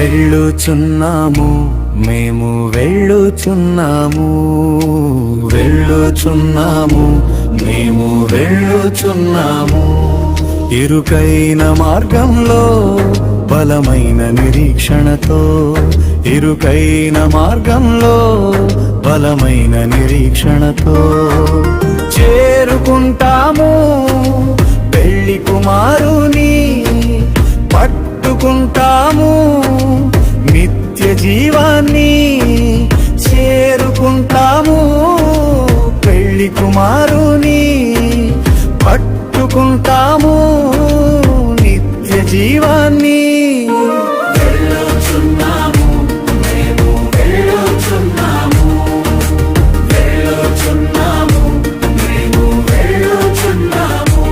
వెళ్ళుచున్నాము మేము వెళ్ళుచున్నాము వెళ్ళుచున్నాము మేము వెళ్ళుచున్నాము ఇరుకైన మార్గంలో బలమైన నిరీక్షణతో ఇరుకైన మార్గంలో బలమైన నిరీక్షణతో చేరుకుంటాము పెళ్లి కుమారుని పట్టుకుంటాము నిత్య జీవాన్ని చేరుకుంటాము పెళ్లి కుమారుని పట్టుకుంటాము నిత్య జీవాన్ని వెళ్ళుచున్నాము మేము వెళ్ళుచున్నాము వెళ్ళుచున్నాము మేము వెళ్ళుచున్నాము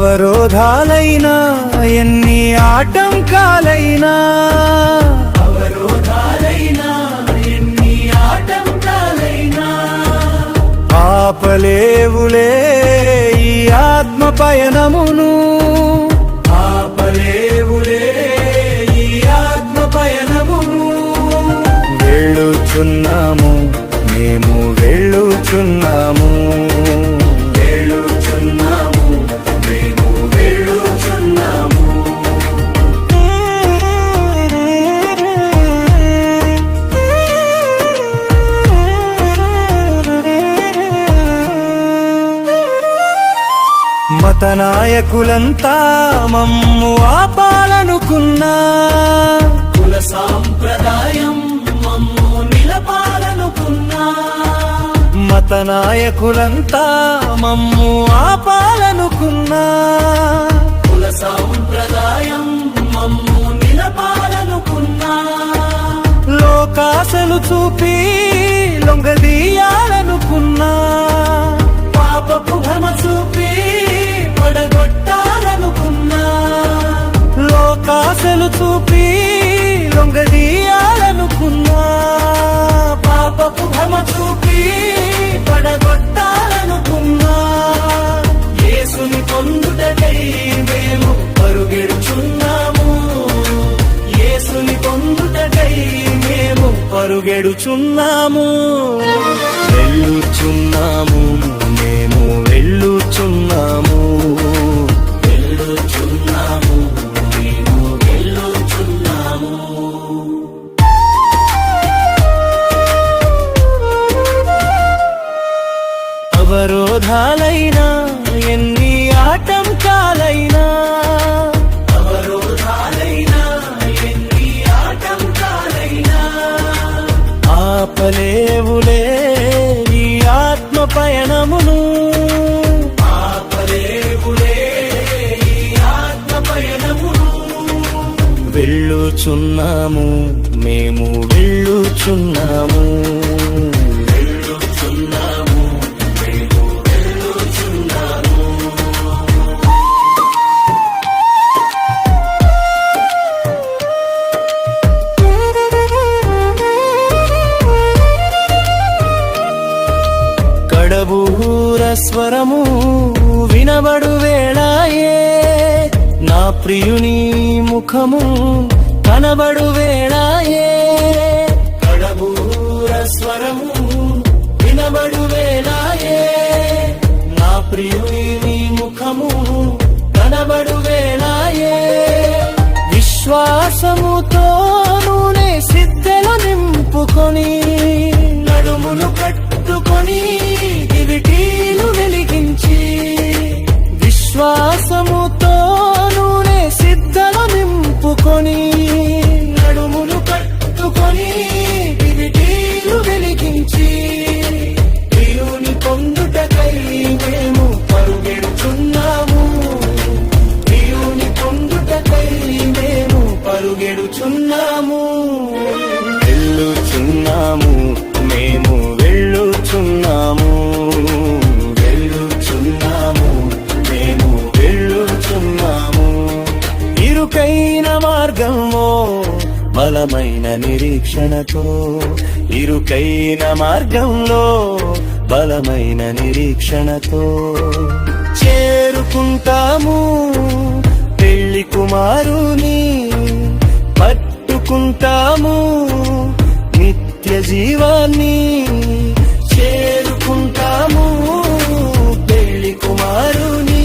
అవరోధాలైనా ఎన్ని ఆటంకాలైనా ఎన్ని ఆటంకాలైనా ఆపలేవులే ఈ ఆత్మ పయనమును ఆపలేవులే ఈ ఆత్మ పయనమును వెళ్ళుచున్నాము మేము వెళ్ళుచున్నాము మత నాయకులంతా మమ్ము ఆపాలనుకున్నా కుల సాంప్రదాయం మమ్ము నిలపాలనుకున్నా మత నాయకులంతా మమ్ము ఆపాలనుకున్నా కుల సాంప్రదాయం మమ్ము నిలపాలనుకున్నా లోకాసలు చూపి లొంగదీయాలనుకున్నా పాపపు భ్రమ చూపి పడగొట్టాలనుకున్నా లోకాసలు చూపి లొంగదీయాలనుకున్నా పాపపు భ్రమ చూపి పడగొట్టాలనుకున్నా యేసుని పొందుటకై మేము పరుగెడుచున్నాము యేసుని పొందుటకై మేము పరుగెడుచున్నాము వెళ్ళుచున్నాము మేము వెళ్ళుచున్నాము వెళ్ళుచున్నాము మేము వెళ్ళుచున్నాము అవరోధాలైనా ఎన్ని ఆటంకాలైనా అవరోధాలైనా ఎన్ని ఆటంకాలైనా ఆపలేవులే ఈ ఆత్మ పయనమును ఆపలేవులే ఈ ఆత్మ పయనమును వెళ్ళుచున్నాము మేము వెళ్ళుచున్నాము వెళ్ళుచున్నాము మేము వెళ్ళుచున్నాము కడబూర స్వరము వినబడు వేళాయే నా ప్రియుని ముఖము కనబడు వేళాయే కడబూర స్వరము వినబడు వేళాయే నా ప్రియుని ముఖము కనబడు వేళాయే విశ్వాసముతో నూనె సిద్ధెలు నింపుకొని నడుమును కట్టుకొని దివిటీలు వెలిగించి విశ్వాసముతో నూనె సిద్ధలు నింపుకొని నడుమును కట్టుకొని దివిటీలు వెలిగించి ప్రియుని పొందుటకై మేము పరుగెడుచున్నాము ప్రియుని పొందుటకై మేము పరుగెడుచున్నాము వెళ్ళుచున్నాము మేము వెళ్ళుచున్నాము వెళ్ళుచున్నాము మేము వెళ్ళుచున్నాము ఇరుకైన మార్గము బలమైన నిరీక్షణతో ఇరుకైన మార్గంలో బలమైన నిరీక్షణతో చేరుకుంటాము పెళ్లి కుమారుని పట్టుకుంటాము నిత్య జీవాన్ని చేరుకుంటాము పెళ్లి కుమారుని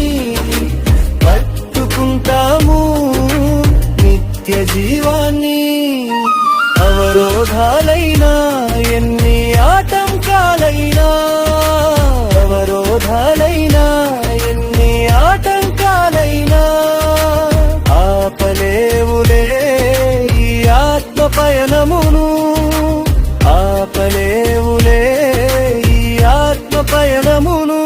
పట్టుకుంటాము నిత్య జీవాన్ని అవరోధాలైనా ఎన్ని ఆటంకాలైనా అవరోధాలైనా ఎన్ని ఆటంకాలైనా ఆపలేవులే ఈ ఆత్మ పయనమును ఆపలేవులే ఈ ఆత్మ పయనమును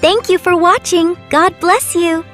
Thank you for watching. God bless you.